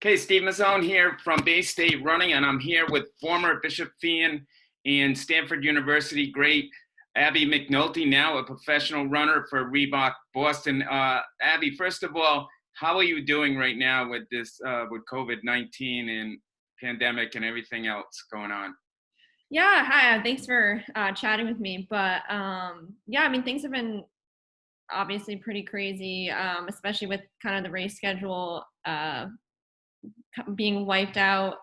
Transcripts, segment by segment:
Okay, Steve Mazzone here from Bay State Running, and I'm here with former Bishop Feehan and Stanford University great Abbie McNulty, now a professional runner for Reebok Boston. Abbie, first of all, how are you doing right now with this, with COVID-19 and pandemic and everything else going on? Yeah, hi. Thanks for chatting with me. But yeah, I mean, things have been obviously pretty crazy, especially with kind of the race schedule being wiped out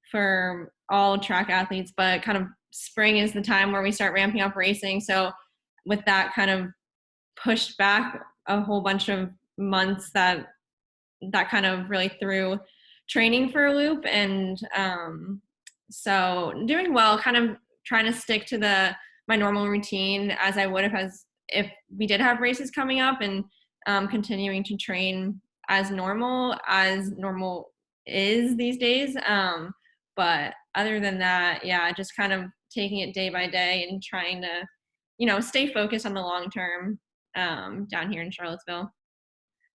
for all track athletes. But kind of spring is the time where we start ramping up racing. So with that kind of pushed back a whole bunch of months, that kind of really threw training for a loop. And so doing well, kind of trying to stick to my normal routine as I would if we did have races coming up, and continuing to train as normal is these days. But other than that, yeah, just kind of taking it day by day and trying to, stay focused on the long term down here in Charlottesville.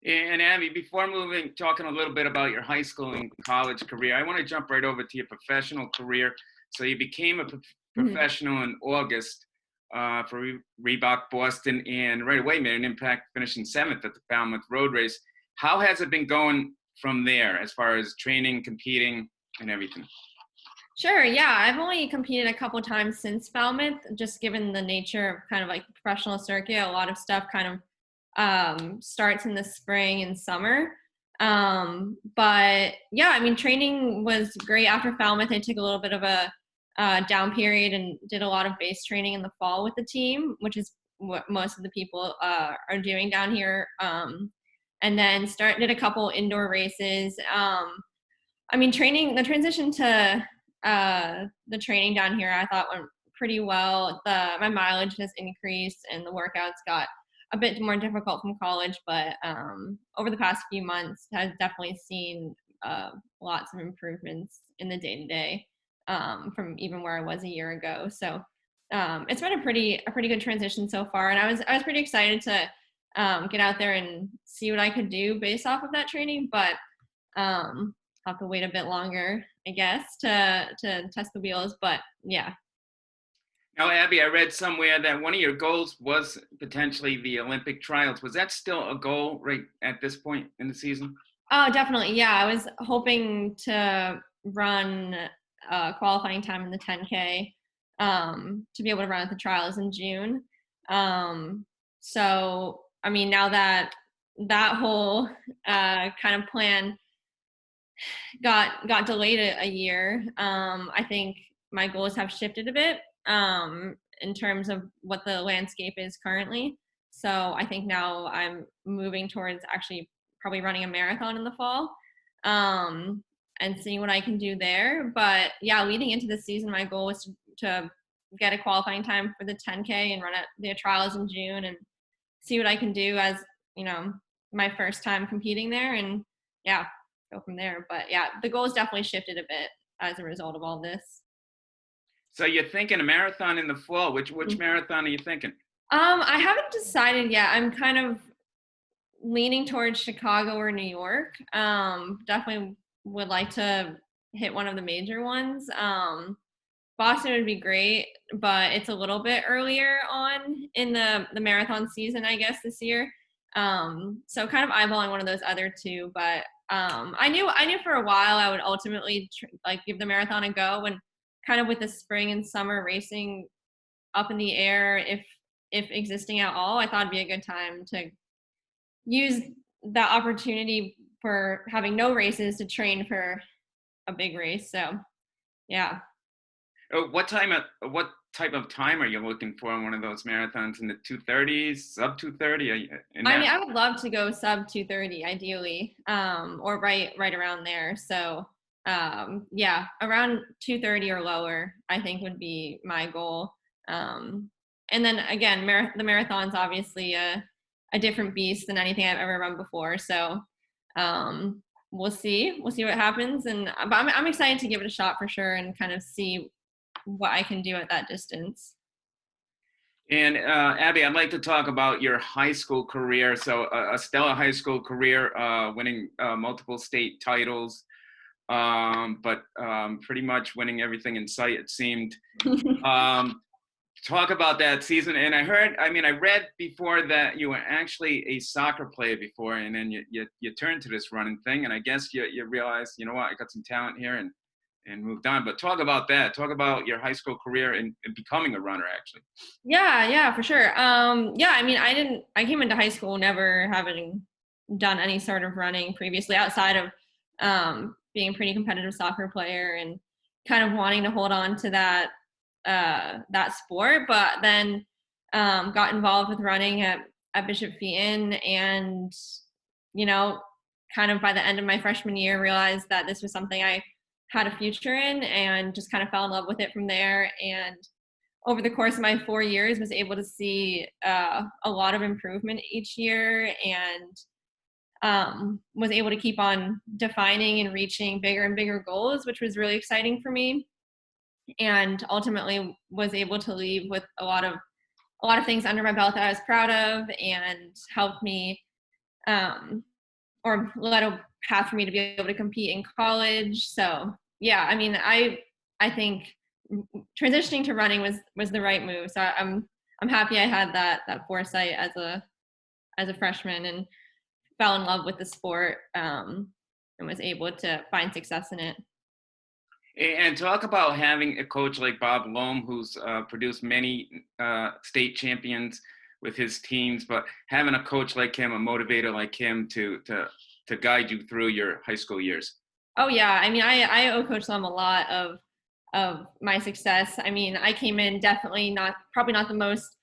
And Abbie, before talking a little bit about your high school and college career, I want to jump right over to your professional career. So you became a professional in August for Reebok Boston, and right away made an impact, finishing 7th at the Falmouth Road Race. How has it been going from there as far as training, competing, and everything? Sure, yeah. I've only competed a couple times since Falmouth, just given the nature of kind of like the professional circuit. A lot of stuff kind of starts in the spring and summer. But yeah, I mean, training was great after Falmouth. I took a little bit of a down period and did a lot of base training in the fall with the team, which is what most of the people are doing down here. And then did a couple indoor races. I mean, the transition to the training down here, I thought went pretty well. My mileage has increased and the workouts got a bit more difficult from college, but over the past few months has definitely seen lots of improvements in the day-to-day from even where I was a year ago. So it's been a pretty good transition so far, and I was pretty excited to get out there and see what I could do based off of that training, but I'll have to wait a bit longer, I guess, to test the wheels. But yeah. Now, Abbie, I read somewhere that one of your goals was potentially the Olympic trials. Was that still a goal right at this point in the season? Oh, definitely. Yeah, I was hoping to run qualifying time in the 10K to be able to run at the trials in June. So, I mean, now that whole kind of plan got delayed a year, I think my goals have shifted a bit in terms of what the landscape is currently. So I think now I'm moving towards actually probably running a marathon in the fall and seeing what I can do there. But yeah, leading into the season, my goal was to get a qualifying time for the 10K and run at the trials in June and see what I can do as, my first time competing there, and yeah, go from there. But yeah, the goal has definitely shifted a bit as a result of all this. So you're thinking a marathon in the fall. Which marathon are you thinking? I haven't decided yet. I'm kind of leaning towards Chicago or New York. Definitely would like to hit one of the major ones. Boston would be great, but it's a little bit earlier on in the marathon season, I guess, this year. So kind of eyeballing one of those other two. But I knew for a while I would ultimately give the marathon a go, and kind of with the spring and summer racing up in the air, if existing at all, I thought it'd be a good time to use that opportunity for having no races to train for a big race. So yeah. What type of time are you looking for on one of those marathons? In the 2:30s, sub 2:30? I mean, I would love to go sub 2:30 ideally, or right around there. So yeah, around 2:30 or lower, I think would be my goal. And then again, the marathon's obviously a different beast than anything I've ever run before. So we'll see what happens. But I'm excited to give it a shot for sure and kind of see what I can do at that distance. And Abbie, I'd like to talk about your high school career. So a stellar high school career, winning multiple state titles, but pretty much winning everything in sight, it seemed. Um, Talk about that season. And I read before that you were actually a soccer player before, and then you turned to this running thing. And I guess you realized, you know what, I got some talent here, and moved on. But talk about that. Talk about your high school career and becoming a runner, actually. Yeah, for sure. Yeah, I mean, I came into high school never having done any sort of running previously outside of being a pretty competitive soccer player and kind of wanting to hold on to that sport, but then got involved with running at Bishop Feehan, and you know, kind of by the end of my freshman year realized that this was something I had a future in, and just kind of fell in love with it from there. And over the course of my 4 years was able to see a lot of improvement each year, and was able to keep on defining and reaching bigger and bigger goals, which was really exciting for me, and ultimately was able to leave with a lot of things under my belt that I was proud of, and helped me or led a path for me to be able to compete in college. So yeah, I mean, I think transitioning to running was the right move. So I'm happy I had that foresight as a freshman, and fell in love with the sport, and was able to find success in it. And talk about having a coach like Bob Loam, who's produced many state champions with his teams, but having a coach like him, a motivator like him, to guide you through your high school years. Oh yeah, I mean, I owe Coach Lum a lot of my success. I mean, I came in definitely probably not the most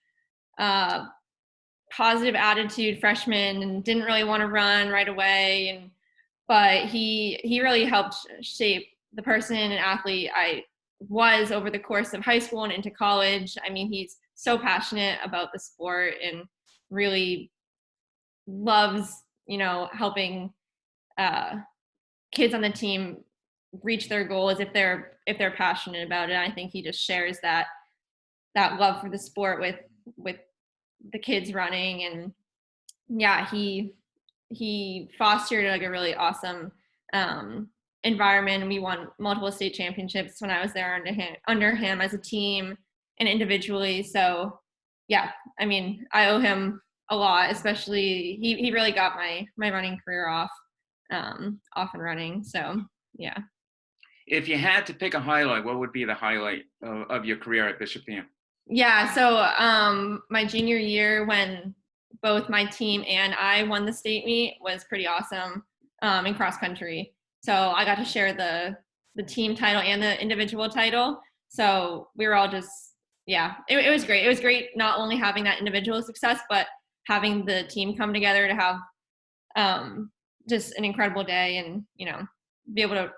positive attitude freshman, and didn't really want to run right away, but he really helped shape the person and athlete I was over the course of high school and into college. I mean, he's so passionate about the sport and really loves, helping kids on the team reach their goals if they're passionate about it. I think he just shares that love for the sport with the kids running. And yeah, he fostered like a really awesome environment. We won multiple state championships when I was there under him as a team and individually. So yeah, I mean, I owe him a lot, especially he really got my running career off and running. So yeah. If you had to pick a highlight, what would be the highlight of your career at Bishop Feehan? Yeah, so my junior year, when both my team and I won the state meet, was pretty awesome in cross country. So I got to share the team title and the individual title. So we were all just, yeah, it was great. It was great not only having that individual success, but having the team come together to have just an incredible day, and be able to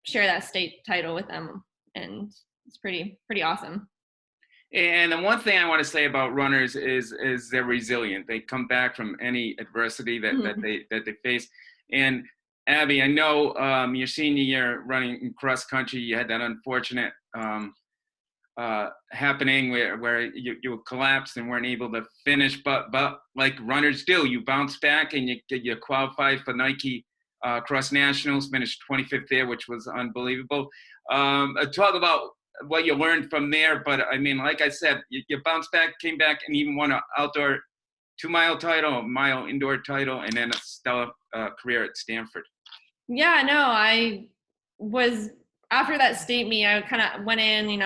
share that state title with them, and it's pretty awesome. And the one thing I want to say about runners is they're resilient. They come back from any adversity that they face. And Abbie, I know your senior year running in cross country, you had that unfortunate happening where you collapsed and weren't able to finish. But like runners do, you bounce back and you qualified for Nike Cross Nationals, finished 25th there, which was unbelievable. Talk about what you learned from there, but I mean, like I said, you bounced back, came back, and even won an outdoor 2-mile title, a mile indoor title, and then a stellar career at Stanford. Yeah, no, I was, after that state meet, I kind of went in,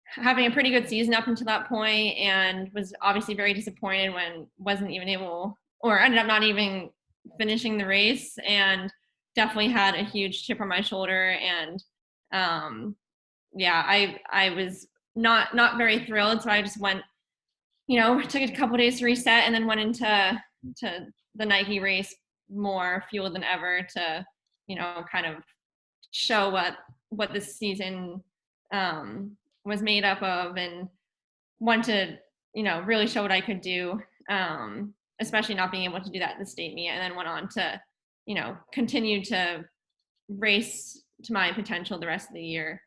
having a pretty good season up until that point, and was obviously very disappointed when wasn't even able, or ended up not even finishing the race, and definitely had a huge chip on my shoulder. And yeah, I was not very thrilled. So I just went, took a couple days to reset, and then went into the Nike race more fueled than ever to, kind of show what this season was made up of, and want to, really show what I could do, especially not being able to do that at the state meet, and then went on to, continue to race to my potential the rest of the year.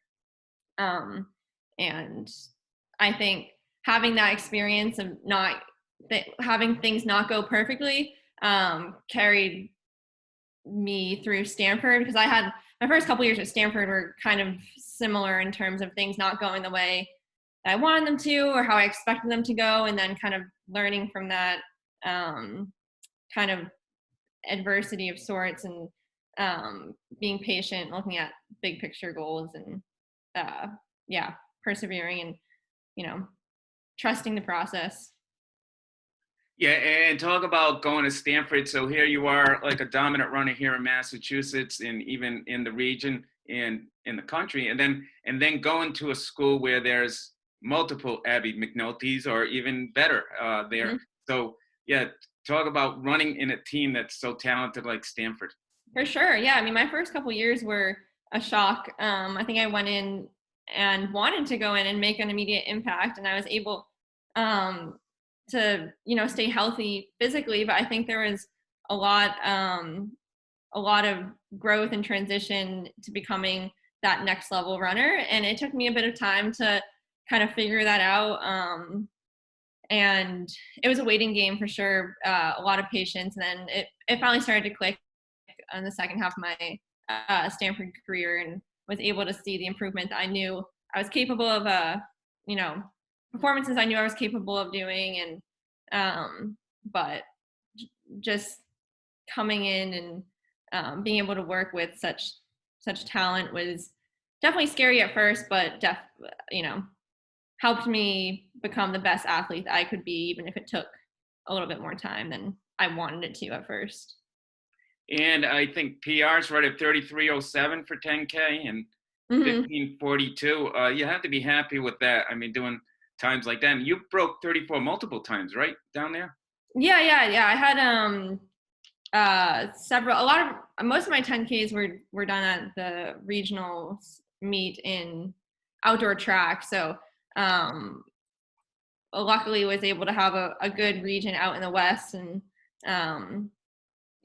And I think having that experience of not having things not go perfectly carried me through Stanford, because I had my first couple years at Stanford were kind of similar in terms of things not going the way that I wanted them to or how I expected them to go, and then kind of learning from that kind of adversity of sorts, and being patient, looking at big picture goals, and persevering, and trusting the process. Yeah, and talk about going to Stanford. So here you are, like a dominant runner here in Massachusetts, and even in the region and in the country, and then going to a school where there's multiple Abbie McNultys, or even better there. Mm-hmm. So yeah, talk about running in a team that's so talented like Stanford. For sure, yeah. I mean, my first couple years were a shock. I think I went in and wanted to go in and make an immediate impact, and I was able to stay healthy physically, but I think there was a lot of growth and transition to becoming that next level runner, and it took me a bit of time to kind of figure that out, and it was a waiting game for sure, a lot of patience, and then it finally started to click in the second half of my Stanford career, and was able to see the improvement that I knew I was capable of, performances I knew I was capable of doing, and but just coming in and being able to work with such talent was definitely scary at first, but helped me become the best athlete that I could be, even if it took a little bit more time than I wanted it to at first. And I think PR's right at 33:07 for 10K and 15:42. You have to be happy with that. I mean, doing times like that. And you broke 34 multiple times, right, down there? Yeah. I had most of my 10Ks were done at the regional meet in outdoor track. So luckily was able to have a good region out in the West, and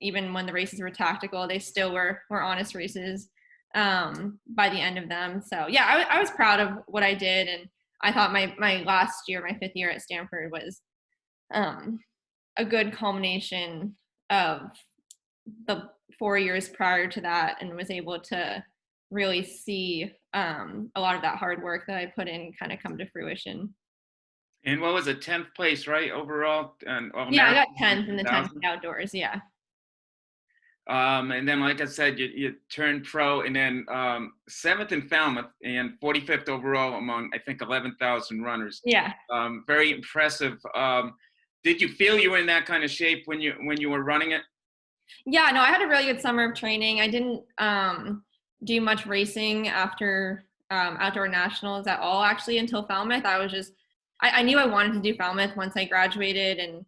even when the races were tactical, they still were honest races by the end of them. So yeah, I was proud of what I did, and I thought my last year, my 5th year at Stanford, was a good culmination of the 4 years prior to that, and was able to really see a lot of that hard work that I put in kind of come to fruition. And what was it, 10th place, right, overall? Yeah, I got 10th in the 10K outdoors, yeah. And then, like I said, you turned pro, and then 7th in Falmouth and 45th overall among, I think, 11,000 runners. Yeah. Very impressive. Did you feel you were in that kind of shape when you were running it? Yeah, no, I had a really good summer of training. I didn't do much racing after outdoor nationals at all, actually, until Falmouth. I knew I wanted to do Falmouth once I graduated and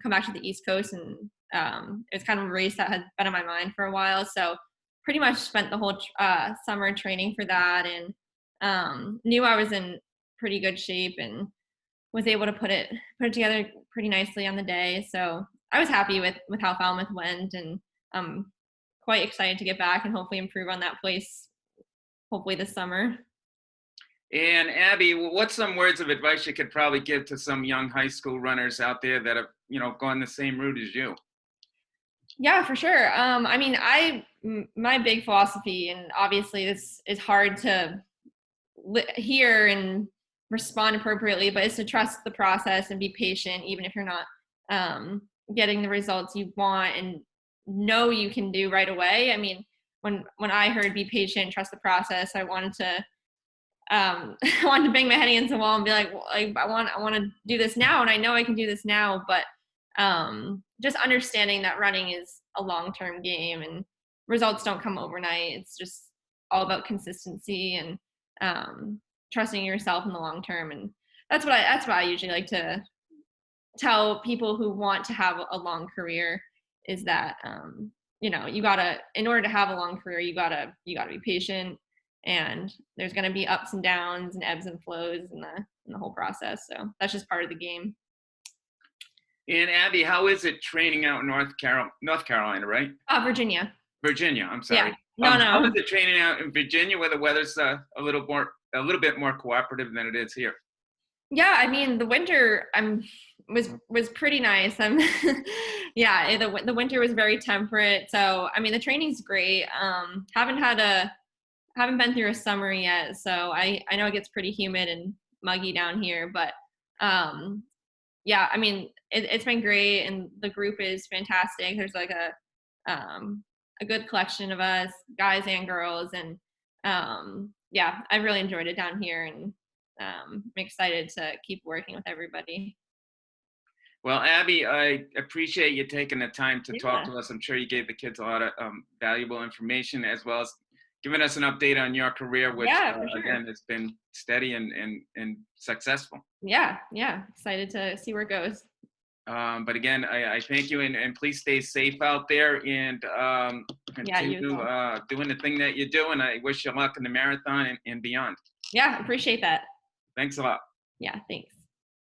come back to the East Coast, and it was kind of a race that had been on my mind for a while. So pretty much spent the whole summer training for that, and knew I was in pretty good shape, and was able to put it together pretty nicely on the day. So I was happy with how Falmouth went, and I'm quite excited to get back and hopefully improve on that place, hopefully this summer. And Abbie, what's some words of advice you could probably give to some young high school runners out there that have, gone the same route as you? Yeah, for sure. I mean, my big philosophy, and obviously this is hard to hear and respond appropriately, but it's to trust the process and be patient, even if you're not getting the results you want and know you can do right away. I mean, when I heard be patient, trust the process, I wanted to I wanted to bang my head against the wall and be like, well, I want to do this now, and I know I can do this now, but just understanding that running is a long-term game and results don't come overnight. It's just all about consistency and trusting yourself in the long term, and that's what I usually like to tell people who want to have a long career, is that you gotta, in order to have a long career, you gotta be patient, and there's going to be ups and downs and ebbs and flows in the whole process. So that's just part of the game. And Abbie, how is it training out in North Carolina, right? Virginia. Virginia, I'm sorry. Yeah. No. How is it training out in Virginia, where the weather's a little bit more cooperative than it is here? Yeah, I mean, the winter was pretty nice. Yeah, the winter was very temperate. So, I mean, the training's great. Haven't been through a summer yet, so I know it gets pretty humid and muggy down here, but yeah, I mean, it's been great, and the group is fantastic. There's like a good collection of us, guys and girls, and yeah, I really enjoyed it down here, and I'm excited to keep working with everybody. Well, Abbie, I appreciate you taking the time to talk Yeah, to us. I'm sure you gave the kids a lot of valuable information, as well as giving us an update on your career, which yeah, for sure. again has been steady and successful. Yeah, yeah, excited to see where it goes. But again, I thank you, and please stay safe out there, and Yeah, you as continue well. doing the thing that you do. And I wish you luck in the marathon and beyond. Yeah, appreciate that. Thanks a lot. Yeah, thanks.